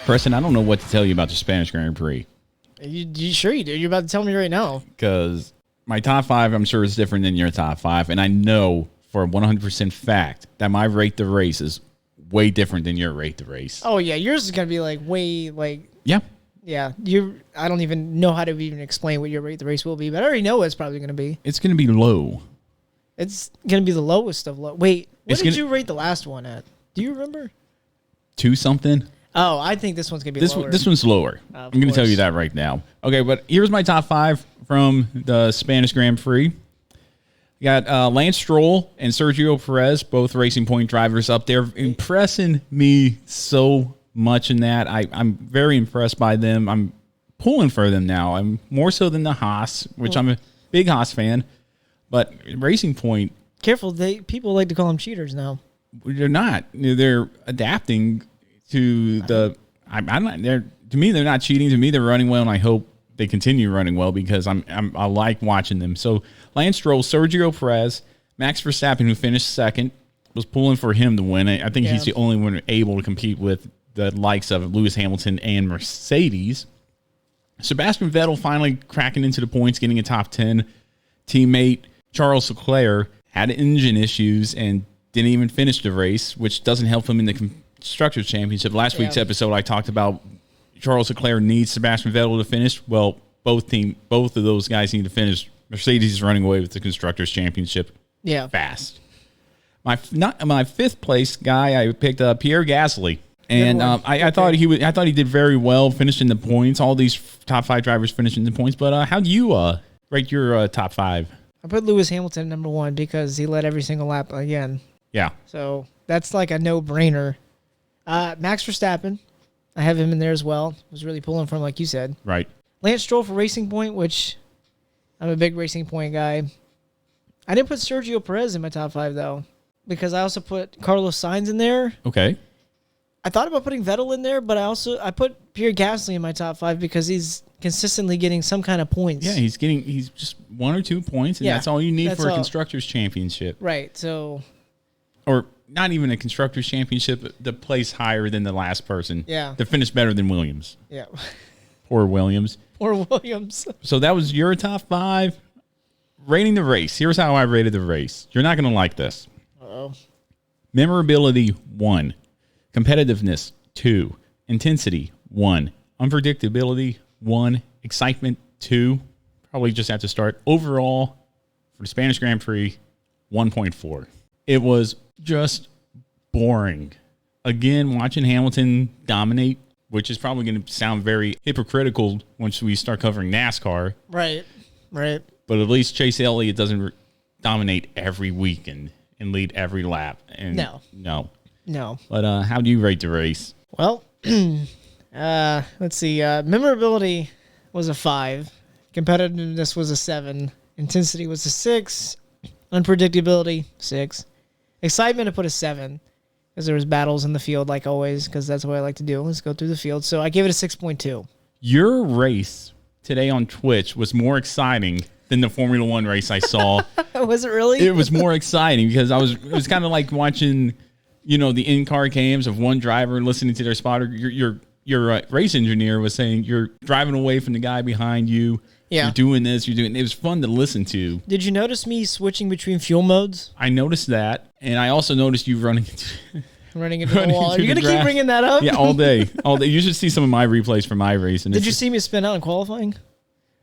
Preston, I don't know what to tell you about the Spanish Grand Prix. You sure you do? You're about to tell me right now. Because my top 5, I'm sure, is different than your top 5. And I know for a 100% fact that my rate the race is way different than your rate the race. Oh, yeah. Yours is going to be like way like... Yeah. Yeah. I don't even know how to even explain what your rate the race will be, but I already know what it's probably going to be. It's going to be low. It's going to be the lowest of low. Wait, what did you rate the last one at? Do you remember? 2 something. Oh, I think this one's going to be lower. This one's lower. I'm going to tell you that right now. Okay, but here's my top 5 from the Spanish Grand Prix. You got Lance Stroll and Sergio Perez, both Racing Point drivers up there, impressing me so much in that. I'm very impressed by them. I'm pulling for them now. I'm more so than the Haas, which I'm a big Haas fan. But Racing Point... Careful, people like to call them cheaters now. They're not. They're adapting to the... To me, they're not cheating. To me, they're running well, and I hope they continue running well because I like watching them. So Lance Stroll, Sergio Perez, Max Verstappen, who finished second, was pulling for him to win. I think he's the only one able to compete with the likes of Lewis Hamilton and Mercedes. Sebastian Vettel finally cracking into the points, getting a top 10. Teammate Charles Leclerc had engine issues and didn't even finish the race, which doesn't help him in the Constructors' Championship. Last week's episode, I talked about Charles Leclerc needs Sebastian Vettel to finish. Well, both of those guys need to finish. Mercedes is running away with the Constructors' Championship fast. My 5th place guy, I picked Pierre Gasly. And I thought he did very well, finishing the points. All these top 5 drivers finishing the points. But how do you rate your top 5? I put Lewis Hamilton number 1 because he led every single lap again. Yeah. So that's like a no-brainer. Max Verstappen, I have him in there as well. Was really pulling for him, like you said. Right. Lance Stroll for Racing Point, which I'm a big Racing Point guy. I didn't put Sergio Perez in my top 5 though, because I also put Carlos Sainz in there. Okay. I thought about putting Vettel in there, but I put Pierre Gasly in my top 5 because he's consistently getting some kind of points. Yeah, he's just 1 or 2 points, and that's all you need for a Constructors' Championship. Right, so... Or not even a Constructors' Championship, the place higher than the last person. Yeah. To finish better than Williams. Yeah. Poor Williams. Poor Williams. So that was your top 5. Rating the race. Here's how I rated the race. You're not going to like this. Uh-oh. Memorability, 1. Competitiveness, 2. Intensity, 1. Unpredictability, 1. Excitement, 2. Probably just have to start. Overall, for the Spanish Grand Prix, 1.4. It was just boring. Again, watching Hamilton dominate, which is probably going to sound very hypocritical once we start covering NASCAR. Right. But at least Chase Elliott doesn't dominate every week and lead every lap. And No. But how do you rate the race? Well, let's see. Memorability was a 5. Competitiveness was a 7. Intensity was a 6. Unpredictability, 6. Excitement, I put a 7 because there was battles in the field like always because that's what I like to do. Let's go through the field. So I gave it a 6.2. Your race today on Twitch was more exciting than the Formula One race I saw. Was it really? It was more exciting because it was kind of like watching, the in-car cams of one driver and listening to their spotter. Your race engineer was saying you're driving away from the guy behind you. Yeah. You're doing this, it was fun to listen to. Did you notice me switching between fuel modes? I noticed that, and I also noticed you running into the wall. Are you going to keep bringing that up? Yeah, all day. You should see some of my replays from my race. Did you see me spin out in qualifying?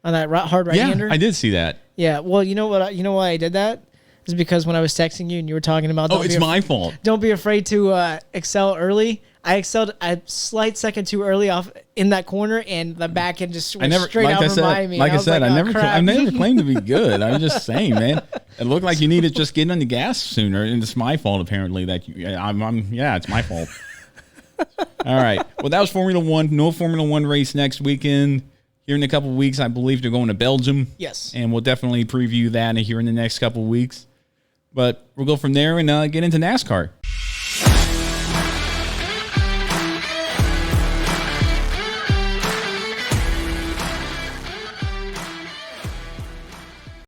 On that hard right-hander? Yeah, I did see that. Yeah, well, you know why I did that? It's because when I was texting you and you were talking about... it's my fault. Don't be afraid to excel early. I excelled a slight second too early off in that corner, and the back end just went straight out from behind me. Like I said, I never claimed to be good. I'm just saying, man. It looked like you needed to just get on the gas sooner, and it's my fault apparently it's my fault. All right. Well, that was Formula One. No Formula One race next weekend. Here in a couple of weeks, I believe they're going to Belgium. Yes. And we'll definitely preview that here in the next couple of weeks. But we'll go from there and get into NASCAR.